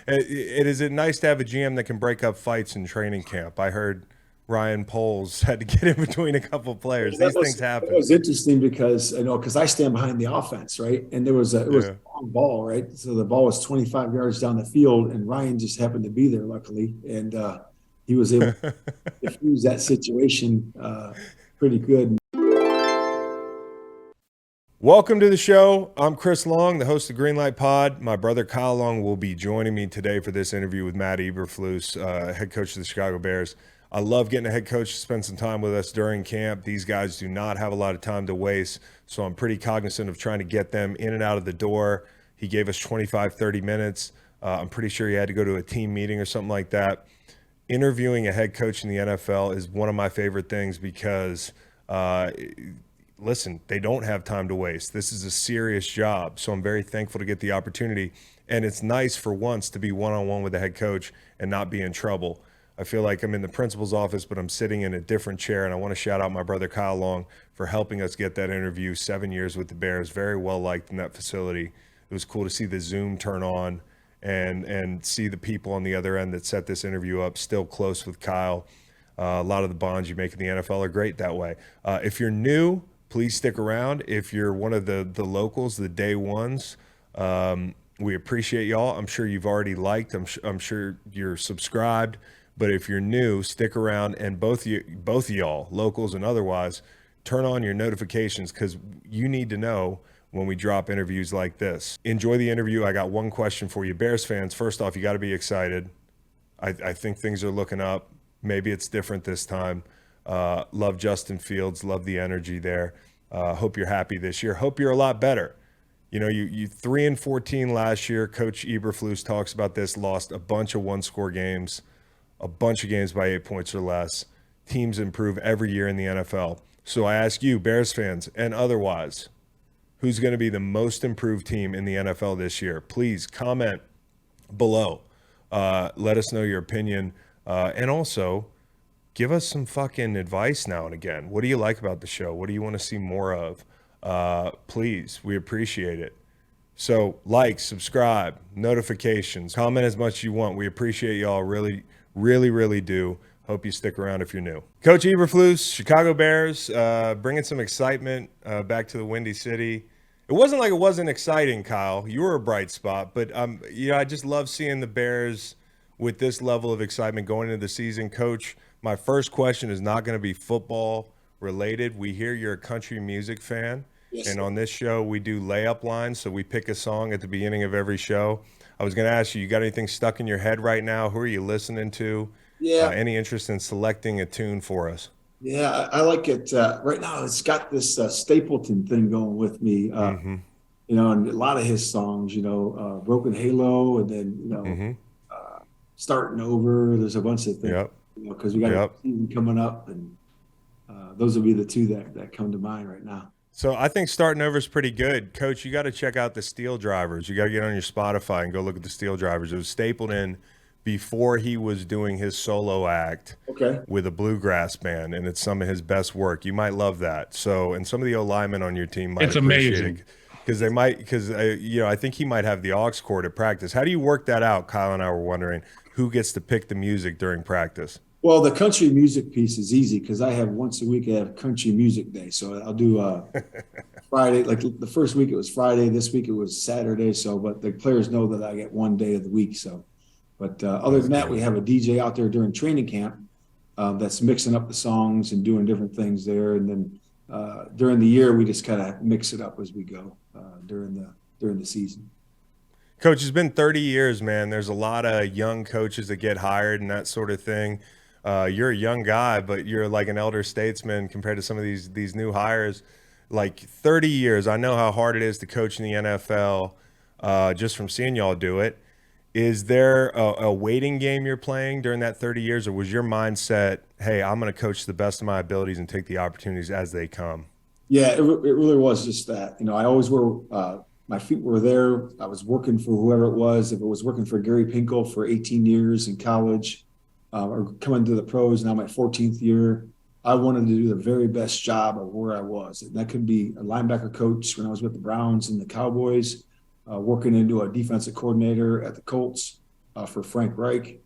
Is it nice to have a GM that can break up fights in training camp? I heard Ryan Poles had to get in between a couple of Yeah, players. that These was things that happen. was interesting because because I stand behind the offense, right? And it was Yeah. a long ball, right? So the ball was 25 yards down the field, and Ryan just happened to be there, luckily, and he was able to diffuse that situation pretty good. Welcome to the show. I'm Chris Long, the host of Greenlight Pod. My brother Kyle Long will be joining me today for this interview with Matt Eberflus, head coach of the Chicago Bears. I love getting a head coach to spend some time with us during camp. These guys do not have a lot of time to waste, so I'm pretty cognizant of trying to get them in and out of the door. He gave us 25, 30 minutes. I'm pretty sure he had to go to a team meeting or something like that. Interviewing a head coach in the NFL is one of my favorite things because listen, they don't have time to waste. This is a serious job. So I'm very thankful to get the opportunity. And it's nice for once to be one on one with the head coach and not be in trouble. I feel like I'm in the principal's office, but I'm sitting in a different chair. And I want to shout out my brother Kyle Long for helping us get that interview. 7 years with the Bears, very well liked in that facility. It was cool to see the Zoom turn on and see the people on the other end that set this interview up still close with Kyle. A lot of the bonds you make in the NFL are great that way. If you're new, please stick around. If you're one of the locals, the day ones, we appreciate y'all. I'm sure you've already liked. I'm sure you're subscribed. But if you're new, stick around, and both of y'all, locals and otherwise, turn on your notifications because you need to know when we drop interviews like this. Enjoy the interview. I got one question for you, Bears fans. First off, you got to be excited. I think things are looking up. Maybe it's different this time. Love Justin Fields. Love the energy there. Hope you're happy this year. Hope you're a lot better. You know, you 3-14 last year. Coach Eberflus talks about this. Lost a bunch of one-score games, a bunch of games by 8 points or less. Teams improve every year in the NFL. So I ask you, Bears fans and otherwise, who's going to be the most improved team in the NFL this year? Please comment below. Let us know your opinion. And also, give us some fucking advice now and again. What do you like about the show? What do you want to see more of? Please, we appreciate it. So like, subscribe, notifications, comment as much as you want. We appreciate y'all. Really, really, really do. Hope you stick around if you're new. Coach Eberflus, Chicago Bears, bringing some excitement back to the Windy City. It wasn't like it wasn't exciting, Kyle. You were a bright spot, but I just love seeing the Bears with this level of excitement going into the season. Coach, my first question is not going to be football related. We hear you're a country music fan, Yes, and sir. on this show we do layup lines, so we pick a song at the beginning of every show. I was going to ask you, you got anything stuck in your head right now? Who are you listening to? Yeah, Any interest in selecting a tune for us? yeah, I like it. Right now, it's got this Stapleton thing going with me. Mm-hmm. And a lot of his songs, Broken Halo, and then Mm-hmm. uh, Starting Over. There's a bunch of things, Yep. because we got a Yep. season coming up, and those will be the two that come to mind right now. So I think starting over is pretty good. Coach, you got to check out the Steel Drivers. You got to get on your Spotify and go look at the Steel Drivers. It was stapled in before he was doing his solo act Okay. with a bluegrass band, and it's some of his best work. You might love that. So, and some of the O linemen on your team might It's appreciate it amazing. because I think he might have the aux cord at practice. How do you work that out? Kyle and I were wondering who gets to pick the music during practice. Well, the country music piece is easy because I have once a week I have country music day. So I'll do Friday. Like the first week it was Friday. This week it was Saturday. So, but the players know that I get one day of the week. So, but other That's than that, we good. have a DJ out there during training camp that's mixing up the songs and doing different things there. And then during the year, we just kind of mix it up as we go during the season. Coach, it's been 30 years, man. There's a lot of young coaches that get hired and that sort of thing. You're a young guy, but you're like an elder statesman compared to some of these new hires. Like 30 years, I know how hard it is to coach in the NFL just from seeing y'all do it. Is there a waiting game you're playing during that 30 years, or was your mindset, hey, I'm going to coach to the best of my abilities and take the opportunities as they come? Yeah, it really was just that. I always were, my feet were there. I was working for whoever it was. If it was working for Gary Pinkel for 18 years in college or coming to the pros, now my 14th year, I wanted to do the very best job of where I was. And that could be a linebacker coach when I was with the Browns and the Cowboys, working into a defensive coordinator at the Colts, for Frank Reich,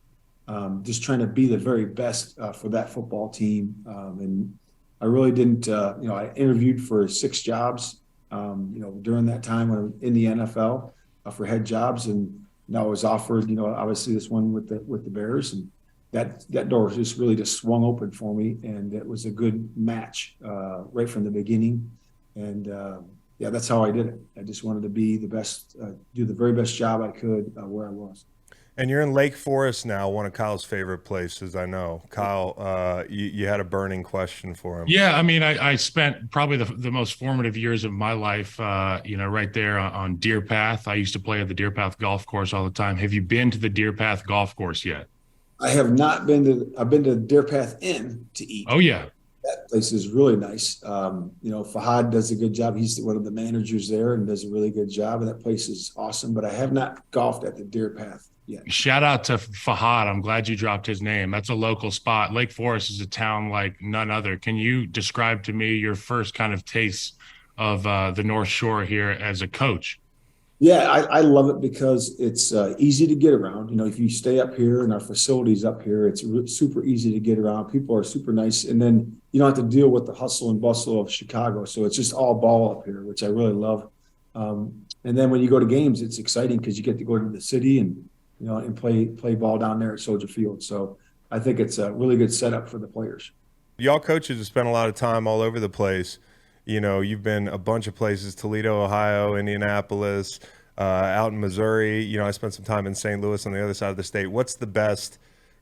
just trying to be the very best for that football team. And I really didn't, I interviewed for 6 jobs, during that time when I'm in the NFL for head jobs. And I was offered, obviously this one with the Bears, and that door just swung open for me, and it was a good match right from the beginning. And yeah, that's how I did it. I just wanted to be the best, do the very best job I could where I was. And you're in Lake Forest now, one of Kyle's favorite places, I know. Kyle, you had a burning question for him. Yeah, I mean, I spent probably the most formative years of my life, right there on Deer Path. I used to play at the Deer Path golf course all the time. Have you been to the Deer Path golf course yet? I have not I've been to Deer Path Inn to eat. Oh, yeah. That place is really nice. Fahad does a good job. He's one of the managers there and does a really good job. And that place is awesome. But I have not golfed at the Deer Path yet. Shout out to Fahad. I'm glad you dropped his name. That's a local spot. Lake Forest is a town like none other. Can you describe to me your first kind of taste of the North Shore here as a coach? Yeah, I love it because it's easy to get around. If you stay up here and our facilities up here, it's super easy to get around. People are super nice. And then you don't have to deal with the hustle and bustle of Chicago. So it's just all ball up here, which I really love. And then when you go to games, it's exciting because you get to go to the city and play ball down there at Soldier Field. So I think it's a really good setup for the players. Y'all coaches have spent a lot of time all over the place. You've been a bunch of places: Toledo, Ohio, Indianapolis, out in Missouri. I spent some time in St. Louis on the other side of the state. What's the best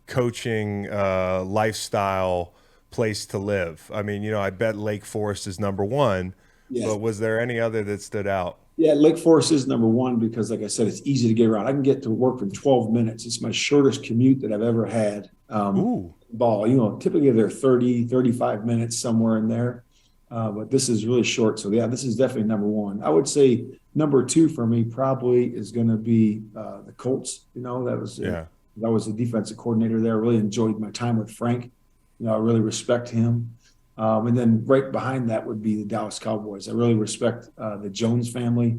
coaching lifestyle place to live? I mean, I bet Lake Forest is number one, Yes. But was there any other that stood out? Yeah, Lake Forest is number one because, like I said, it's easy to get around. I can get to work in 12 minutes. It's my shortest commute that I've ever had. Ooh. Typically they're 30, 35 minutes, somewhere in there. But this is really short. So, yeah, this is definitely number one. I would say number two for me probably is going to be the Colts. I was the defensive coordinator there. I really enjoyed my time with Frank. I really respect him. And then right behind that would be the Dallas Cowboys. I really respect the Jones family.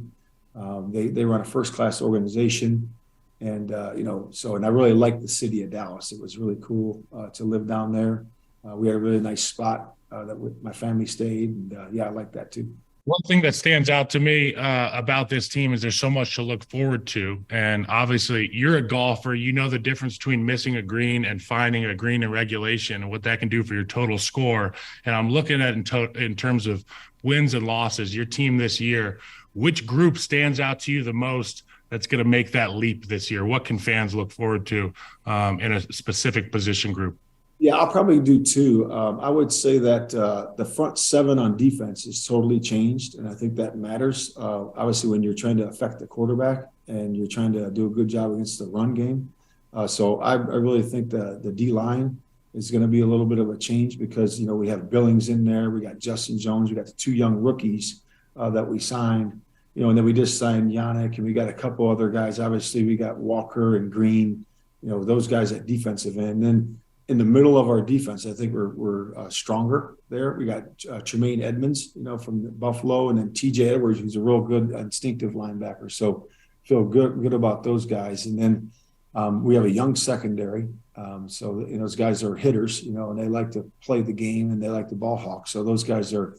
They run a first-class organization. And, and I really liked the city of Dallas. It was really cool to live down there. We had a really nice spot that my family stayed. And, I like that too. One thing that stands out to me about this team is there's so much to look forward to. And obviously, you're a golfer. You know the difference between missing a green and finding a green in regulation and what that can do for your total score. And I'm looking at in terms of wins and losses, your team this year. Which group stands out to you the most that's going to make that leap this year? What can fans look forward to in a specific position group? Yeah, I'll probably do two. I would say that the front seven on defense is totally changed, and I think that matters. Obviously, when you're trying to affect the quarterback and you're trying to do a good job against the run game. So I really think the D-line is going to be a little bit of a change because, we have Billings in there. We got Justin Jones. We got the 2 young rookies that we signed, and then we just signed Yannick, and we got a couple other guys. Obviously, we got Walker and Green, those guys at defensive end. Then in the middle of our defense, I think we're stronger there. We got Tremaine Edmonds, from Buffalo, and then T.J. Edwards, who's a real good instinctive linebacker. So feel good about those guys. And then we have a young secondary. So those guys are hitters, and they like to play the game and they like the ball hawk. So those guys are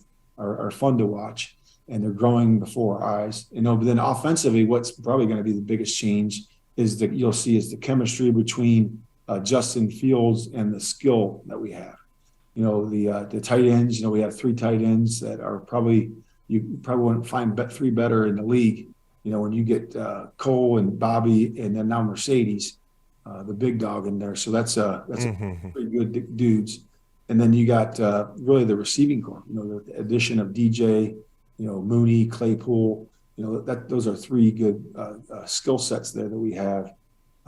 fun to watch, and they're growing before our eyes. But then offensively, what's probably going to be the biggest change is the chemistry between Justin Fields and the skill that we have. The tight ends, we have 3 tight ends that are you probably wouldn't find 3 better in the league. When you get Cole and Bobby and then now Mercedes, the big dog in there. So that's pretty good dudes. And then you got really the receiving corps, the addition of DJ, Mooney, Claypool, those are 3 good skill sets there that we have.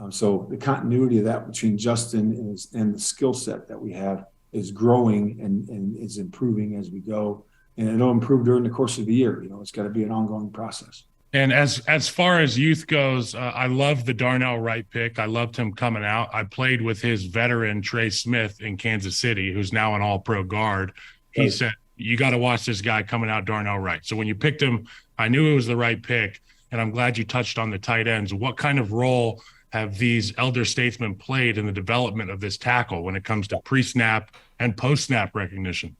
So the continuity of that between Justin and the skill set that we have is growing and is improving as we go. And it'll improve during the course of the year. It's got to be an ongoing process. And as far as youth goes, I love the Darnell Wright pick. I loved him coming out. I played with his veteran, Trey Smith, in Kansas City, who's now an all-pro guard. He said, you got to watch this guy coming out, Darnell Wright. So when you picked him, I knew it was the right pick. And I'm glad you touched on the tight ends. What kind of role have these elder statesmen played in the development of this tackle when it comes to pre-snap and post-snap recognition?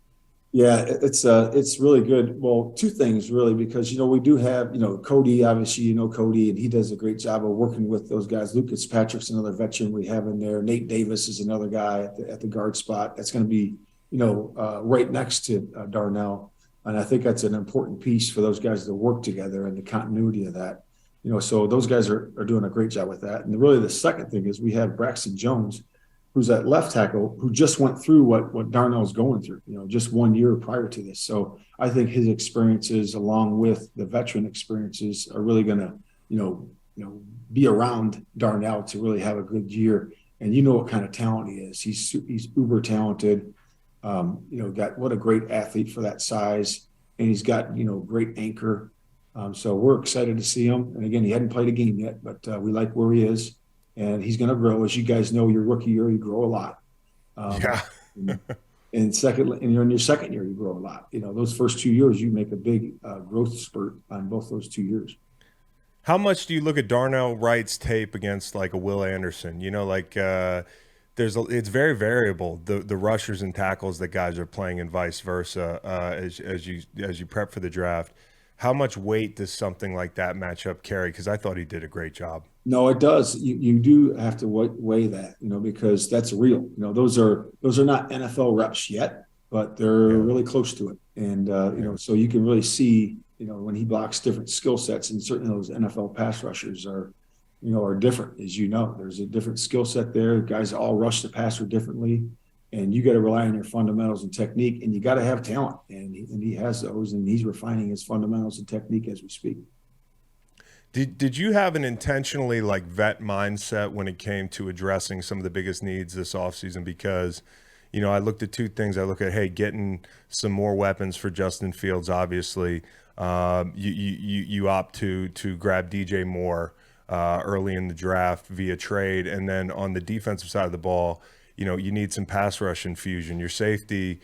Yeah, it's really good. Well, two things really, because we do have Cody. Obviously, Cody, and he does a great job of working with those guys. Lucas Patrick's another veteran we have in there. Nate Davis is another guy at the guard spot. That's going to be right next to Darnell, and I think that's an important piece for those guys to work together and the continuity of that. So those guys are doing a great job with that. And really, the second thing is we have Braxton Jones, who's at left tackle, who just went through what Darnell's going through, just 1 year prior to this. So I think his experiences, along with the veteran experiences, are really going to, be around Darnell to really have a good year. And what kind of talent he is. He's uber talented. Got what a great athlete for that size, and he's got great anchor. So we're excited to see him. And again, he hadn't played a game yet, but we like where he is. And he's going to grow. As you guys know, your rookie year, you grow a lot. Yeah. and in your second year, you grow a lot. Those first 2 years, you make a big growth spurt on both those 2 years. How much do you look at Darnell Wright's tape against like a Will Anderson? It's very variable, the rushers and tackles that guys are playing and vice versa as you prep for the draft. How much weight does something like that matchup carry? Because I thought he did a great job. No, it does. You do have to weigh that, because that's real. Those are not NFL reps yet, but they're really close to it. And so you can really see, when he blocks different skill sets, and certainly those NFL pass rushers are different, as there's a different skill set there. Guys all rush the passer differently, and you got to rely on your fundamentals and technique, and you got to have talent, and he has those, and he's refining his fundamentals and technique as we speak. Did you have an intentionally vet mindset when it came to addressing some of the biggest needs this offseason? Because, I looked at two things. I look at, getting some more weapons for Justin Fields, obviously. You opt to grab DJ Moore early in the draft via trade. And then on the defensive side of the ball, you need some pass rush infusion. Your safety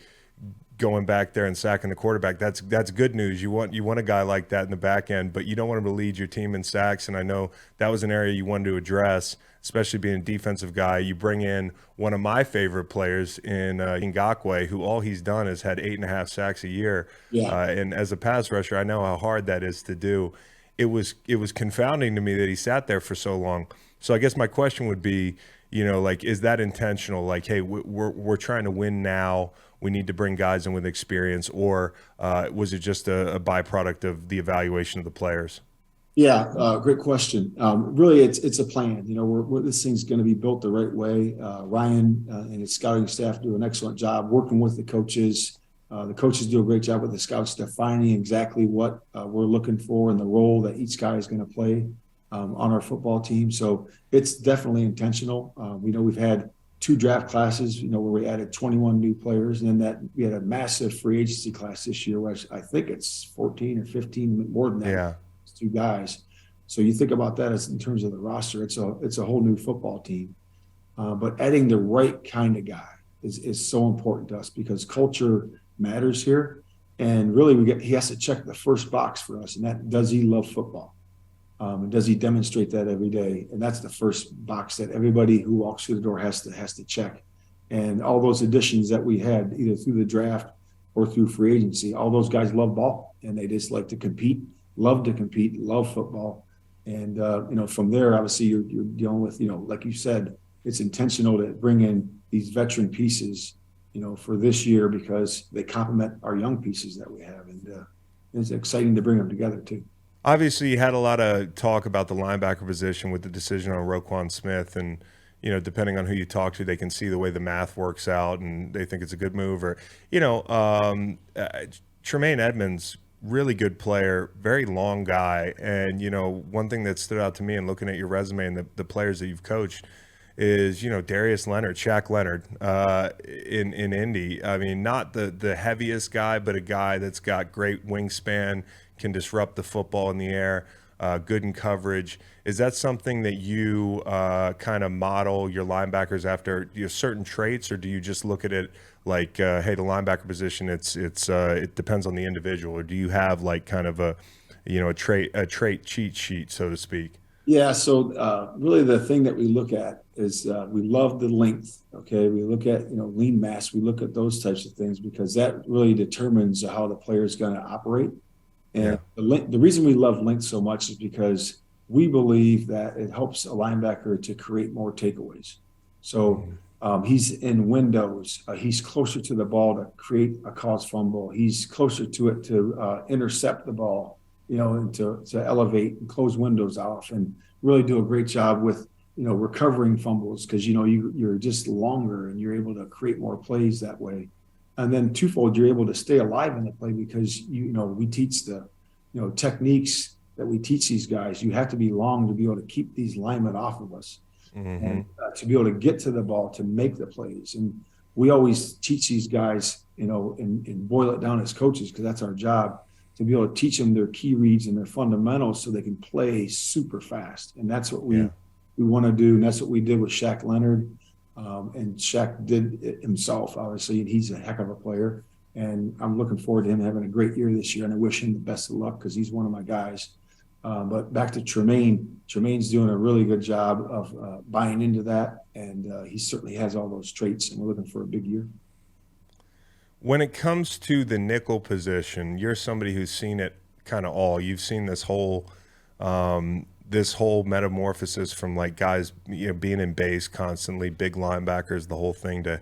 going back there and sacking the quarterback, that's good news. You want a guy like that in the back end, but you don't want him to lead your team in sacks. And I know that was an area you wanted to address, especially being a defensive guy. You bring in one of my favorite players in Ngakoue, who all he's done is had 8.5 sacks a year. Yeah. And as a pass rusher, I know how hard that is to do. It was confounding to me that he sat there for so long. So I guess my question would be, is that intentional? Hey, we're trying to win now. We need to bring guys in with experience, or was it just a byproduct of the evaluation of the players? Yeah, great question. Really, it's a plan. This thing's going to be built the right way. Ryan and his scouting staff do an excellent job working with the coaches. The coaches do a great job with the scouts defining exactly what we're looking for and the role that each guy is going to play on our football team. So it's definitely intentional. We've had 2 draft classes, where we added 21 new players, and then we had a massive free agency class this year, which I think it's 14 or 15 more than that. Yeah. It's 2 guys. So you think about that as in terms of the roster, it's a whole new football team. But adding the right kind of guy is so important to us, because culture matters here. And really he has to check the first box for us, and that, does he love football? And does he demonstrate that every day? And that's the first box that everybody who walks through the door has to check. And all those additions that we had, either through the draft or through free agency, all those guys love ball, and they just like to compete, love football. And from there, obviously you're dealing with, like you said, it's intentional to bring in these veteran pieces, for this year, because they complement our young pieces that we have, and it's exciting to bring them together too. Obviously, you had a lot of talk about the linebacker position with the decision on Roquan Smith, and depending on who you talk to, they can see the way the math works out, and they think it's a good move. Or Tremaine Edmonds, really good player, very long guy, and one thing that stood out to me in looking at your resume and the players that you've coached is Darius Leonard, Shaq Leonard in Indy. I mean, not the heaviest guy, but a guy that's got great wingspan, can disrupt the football in the air, good in coverage. Is that something that you kind of model your linebackers after, certain traits, or do you just look at it like, hey, the linebacker position, it depends on the individual, or do you have kind of a trait cheat sheet, so to speak? Yeah, so really the thing that we look at is we love the length. Okay, we look at lean mass. We look at those types of things because that really determines how the player is going to operate. And Yeah. the reason we love length so much is because we believe that it helps a linebacker to create more takeaways. So Mhm. he's in windows. He's closer to the ball to create a caused fumble. He's closer to it to intercept the ball, and to elevate and close windows off and really do a great job with, recovering fumbles because, you're just longer and you're able to create more plays that way. And then twofold, you're able to stay alive in the play because we teach the techniques that we teach these guys. You have to be long to be able to keep these linemen off of us and Mhm. to be able to get to the ball to make the plays. And we always teach these guys, and boil it down as coaches because that's our job to be able to teach them their key reads and their fundamentals so they can play super fast. And that's what Yeah. we want to do. And that's what we did with Shaq Leonard. And Shaq did it himself, obviously, and he's a heck of a player. And I'm looking forward to him having a great year this year. And I wish him the best of luck because he's one of my guys. But back to Tremaine. Tremaine's doing a really good job of buying into that. And he certainly has all those traits. And we're looking for a big year. When it comes to the nickel position, you're somebody who's seen it kind of all. You've seen this whole metamorphosis from like guys, being in base constantly, big linebackers, the whole thing to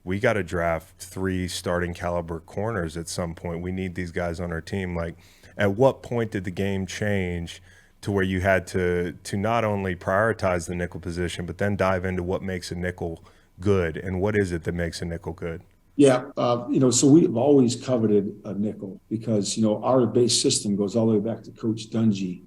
we got to draft 3 starting caliber corners at some point. We need these guys on our team. Like, at what point did the game change to where you had to not only prioritize the nickel position, but then dive into what makes a nickel good and what is it that makes a nickel good? Yeah, so we've always coveted a nickel because our base system goes all the way back to Coach Dungy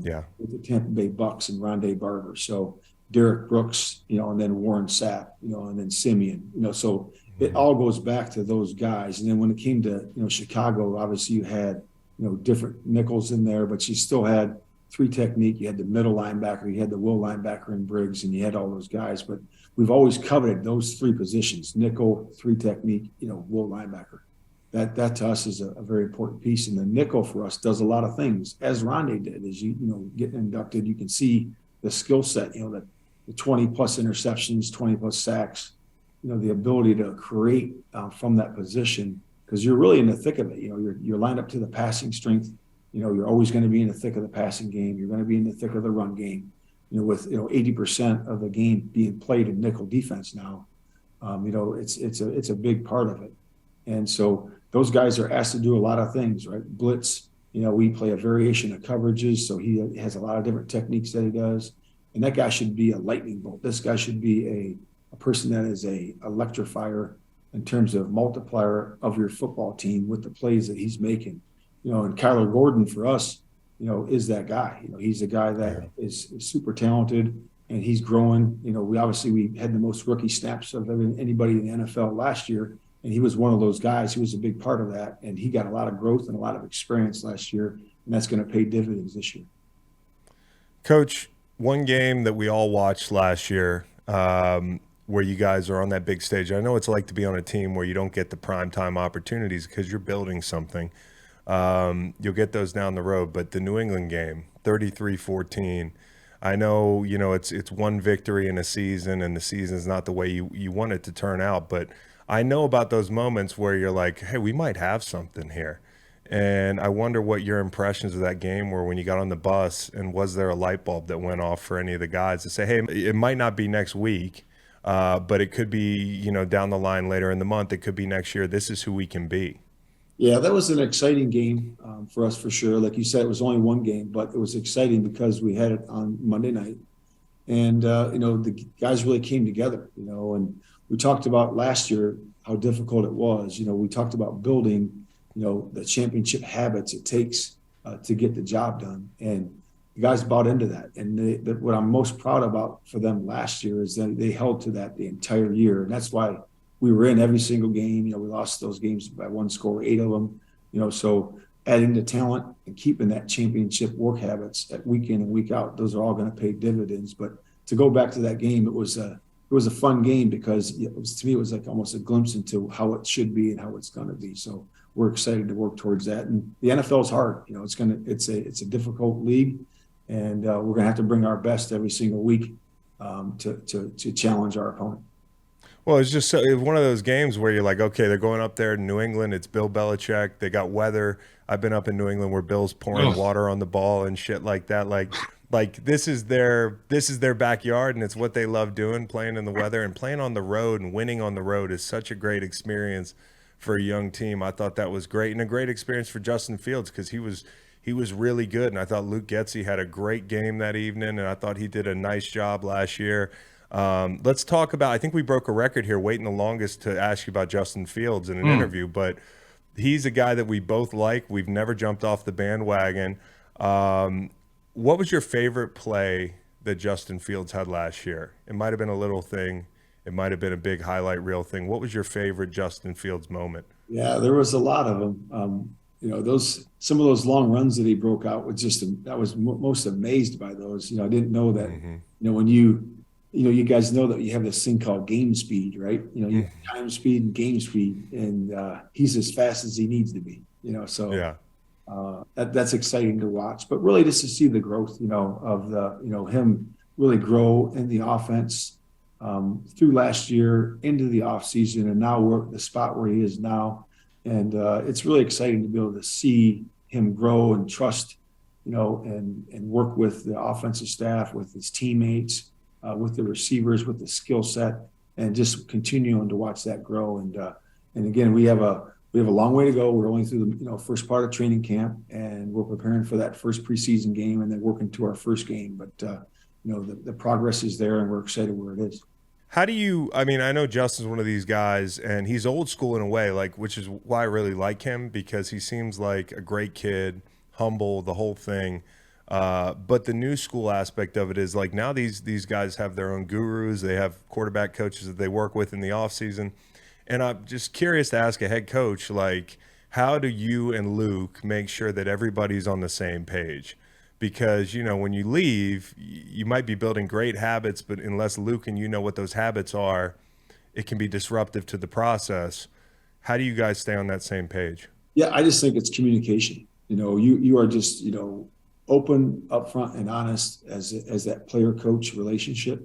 Yeah. with the Tampa Bay Bucks and Rondé Barber. So Derek Brooks, and then Warren Sapp, and then Simeon, so it all goes back to those guys. And then when it came to Chicago, obviously you had different nickels in there, but you still had 3 technique. You had the middle linebacker, you had the will linebacker and Briggs, and you had all those guys. But we've always coveted those 3 positions: nickel, 3 technique, will linebacker. That to us is a very important piece. And the nickel for us does a lot of things, as Rondé did. As getting inducted, you can see the skill set. The 20 plus interceptions, 20 plus sacks. The ability to create from that position because you're really in the thick of it. You're lined up to the passing strength. You're always going to be in the thick of the passing game. You're going to be in the thick of the run game. With 80% of the game being played in nickel defense now, it's a big part of it. And so those guys are asked to do a lot of things, right? Blitz, we play a variation of coverages, so he has a lot of different techniques that he does. And that guy should be a lightning bolt. This guy should be a person that is a electrifier in terms of multiplier of your football team with the plays that he's making. And Kyler Gordon for us, is that guy. He's a guy that Yeah. is super talented and he's growing. We had the most rookie snaps of anybody in the NFL last year, and he was one of those guys. He was a big part of that, and he got a lot of growth and a lot of experience last year, and that's going to pay dividends this year. Coach, one game that we all watched last year, where you guys are on that big stage. I know it's like to be on a team where you don't get the primetime opportunities because you're building something. You'll get those down the road, but the New England game, 33-14. I know, it's one victory in a season and the season's not the way you want it to turn out, but I know about those moments where you're like, hey, we might have something here. And I wonder what your impressions of that game were when you got on the bus, and was there a light bulb that went off for any of the guys to say, hey, it might not be next week, but it could be, down the line later in the month. It could be next year. This is who we can be. Yeah, that was an exciting game for us for sure. Like you said, it was only one game, but it was exciting because we had it on Monday night. And, the guys really came together, and we talked about last year how difficult it was. We talked about building, the championship habits it takes to get the job done. And the guys bought into that. And what I'm most proud about for them last year is that they held to that the entire year. And that's why we were in every single game. We lost those games by 1 score, 8 of them, so adding the talent and keeping that championship work habits at week in and week out, those are all going to pay dividends. But to go back to that game, it was a fun game because to me, it was like almost a glimpse into how it should be and how it's going to be. So we're excited to work towards that. And the NFL is hard. It's a difficult league. and we're going to have to bring our best every single week to challenge our opponent. Well, it's just one of those games where you're like, okay, they're going up there to New England. It's Bill Belichick. They got weather. I've been up in New England where Bill's pouring Ugh. water on the ball and shit like that. Like this is their backyard, and it's what they love doing, playing in the weather and playing on the road and winning on the road is such a great experience for a young team. I thought that was great and a great experience for Justin Fields because he was really good, and I thought Luke Getsy had a great game that evening, and I thought he did a nice job last year. Let's talk about. I think we broke a record here, waiting the longest to ask you about Justin Fields in an interview, but he's a guy that we both like. We've never jumped off the bandwagon. What was your favorite play that Justin Fields had last year? It might have been a little thing. It might have been a big highlight reel thing. What was your favorite Justin Fields moment? Yeah, there was a lot of them. Some of those long runs that he broke out was I was most amazed by those. I didn't know that. When you guys know that you have this thing called game speed, right? You have time speed and game speed, and he's as fast as he needs to be. So Yeah. That's exciting to watch. But really, just to see the growth, of him really grow in the offense through last year into the offseason, and now we're at the spot where he is now. And it's really exciting to be able to see him grow and trust, and work with the offensive staff, with his teammates, with the receivers, with the skill set, and just continuing to watch that grow. And again, we have a long way to go. We're only through the first part of training camp, and we're preparing for that first preseason game, and then working to our first game. But the progress is there, and we're excited where it is. How do you, I mean, I know Justin's one of these guys and he's old school in a way, which is why I really like him because he seems like a great kid, humble, the whole thing. But the new school aspect of it is like now these guys have their own gurus. They have quarterback coaches that they work with in the off season. And I'm just curious to ask a head coach, like, how do you and Luke make sure that everybody's on the same page? Because, when you leave, you might be building great habits, but unless Luke and you know what those habits are, it can be disruptive to the process. How do you guys stay on that same page? Yeah, I just think it's communication. You are just, open, upfront, and honest as that player-coach relationship.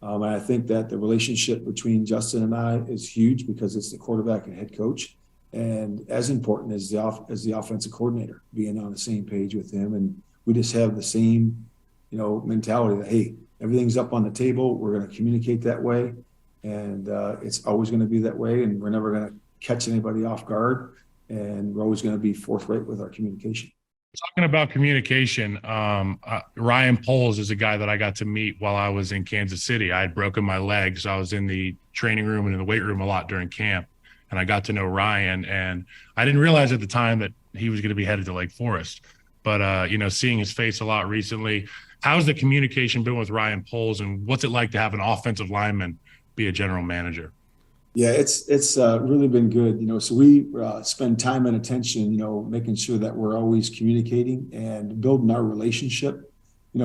And I think that the relationship between Justin and I is huge because it's the quarterback and head coach, and as important as the offensive coordinator, being on the same page with him. And we just have the same, mentality that, hey, everything's up on the table. We're going to communicate that way, and it's always going to be that way. And we're never going to catch anybody off guard, and we're always going to be forthright with our communication. Talking about communication, Ryan Poles is a guy that I got to meet while I was in Kansas City. I had broken my leg, so I was in the training room and in the weight room a lot during camp, and I got to know Ryan. And I didn't realize at the time that he was going to be headed to Lake Forest. But, seeing his face a lot recently, how's the communication been with Ryan Poles, and what's it like to have an offensive lineman be a general manager? Yeah, it's really been good. So we spend time and attention, making sure that we're always communicating and building our relationship.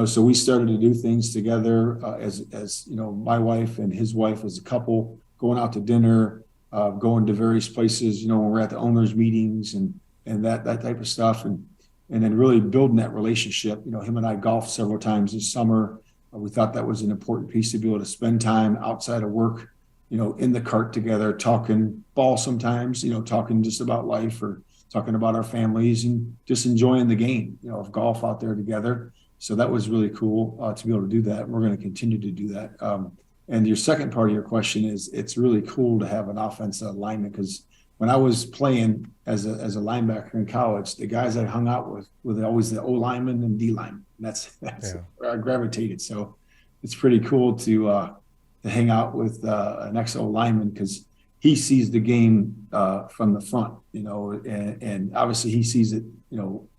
So we started to do things together as my wife and his wife as a couple, going out to dinner, going to various places, when we're at the owners' meetings and that type of stuff. And then really building that relationship. Him and I golfed several times this summer. We thought that was an important piece to be able to spend time outside of work, in the cart together, talking ball sometimes, talking just about life or talking about our families and just enjoying the game, of golf out there together. So that was really cool to be able to do that. We're going to continue to do that. And your second part of your question is it's really cool to have an offensive lineman because when I was playing as a linebacker in college, the guys I hung out with were always the O lineman and D lineman. That's where I gravitated. So it's pretty cool to hang out with an ex-O lineman because he sees the game from the front, and obviously he sees it,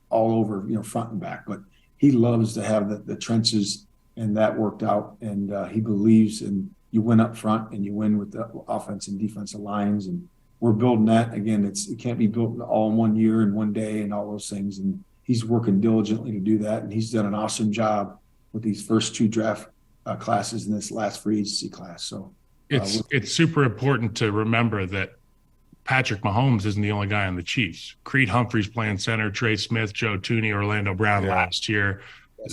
all over, front and back. But he loves to have the trenches, and that worked out. And he believes in you win up front and you win with the offense and defensive lines. And we're building that. Again, it can't be built all in 1 year and 1 day and all those things. And he's working diligently to do that. And he's done an awesome job with these first two draft classes in this last free agency class. So it's super important to remember that Patrick Mahomes isn't the only guy on the Chiefs. Creed Humphrey's playing center, Trey Smith, Joe Tooney, Orlando Brown last year.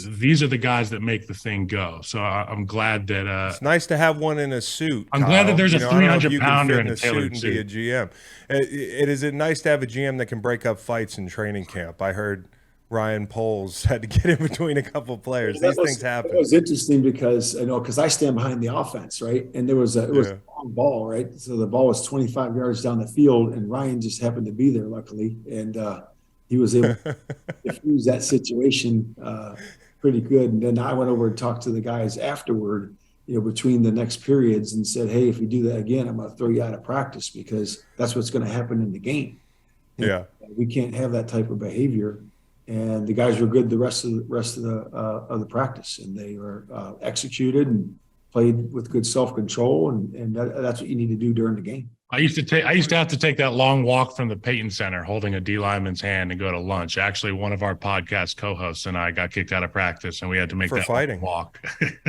these are the guys that make the thing go. So I'm glad that It's nice to have one in a suit. I'm glad that there's a I don't know if you 300 can pounder fit in a tailored and be a suit. GM. Is it nice to have a GM that can break up fights in training camp? I heard Ryan Poles had to get in between a couple of players. These things happen. It was interesting because I stand behind the offense, right? And it was a long ball, right? So the ball was 25 yards down the field, and Ryan just happened to be there, luckily, and he was able to diffuse that situation pretty good. And then I went over and talked to the guys afterward, between the next periods, and said, "Hey, if you do that again, I'm going to throw you out of practice because that's what's going to happen in the game. And Yeah, we can't have that type of behavior." And the guys were good the rest of the practice, and they were executed and played with good self-control, and that's what you need to do during the game. I used to have to take that long walk from the Peyton Center holding a D lineman's hand and go to lunch. Actually, one of our podcast co-hosts and I got kicked out of practice, and we had to make for that fighting walk.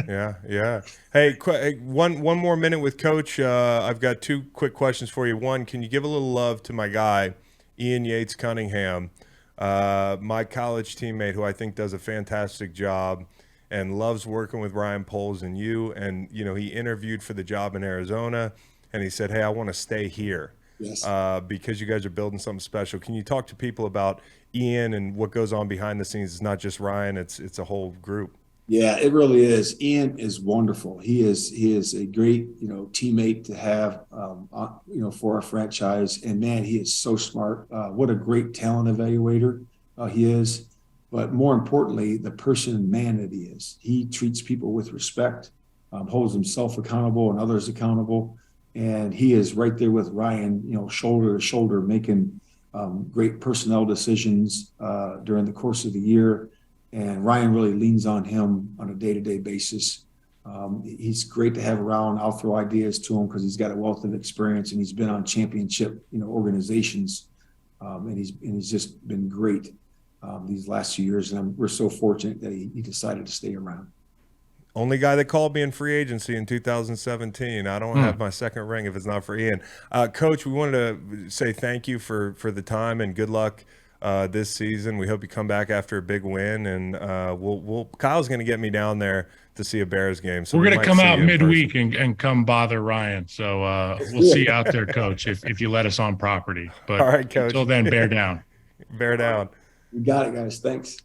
Yeah. Hey, one more minute with Coach. I've got two quick questions for you. One, can you give a little love to my guy, Ian Yates Cunningham, my college teammate, who I think does a fantastic job and loves working with Ryan Poles and you. And he interviewed for the job in Arizona. And he said, "Hey, I want to stay here." Yes. Because you guys are building something special. Can you talk to people about Ian and what goes on behind the scenes? It's not just Ryan; it's a whole group. Yeah, it really is. Ian is wonderful. He is a great teammate to have for our franchise. And man, he is so smart. What a great talent evaluator he is. But more importantly, the person and man that he is. He treats people with respect, holds himself accountable and others accountable. And he is right there with Ryan, shoulder to shoulder, making great personnel decisions during the course of the year. And Ryan really leans on him on a day-to-day basis. He's great to have around. I'll throw ideas to him because he's got a wealth of experience and he's been on championship, organizations. And he's just been great these last few years. And we're so fortunate that he decided to stay around. Only guy that called me in free agency in 2017. I don't have my second ring if it's not for Ian. Coach, we wanted to say thank you for the time and good luck this season. We hope you come back after a big win, and Kyle's going to get me down there to see a Bears game. So we're going to come out midweek and come bother Ryan. So we'll see you out there, Coach, if you let us on property. But all right, Coach. Until then, bear down. Bear down. You got it, guys. Thanks.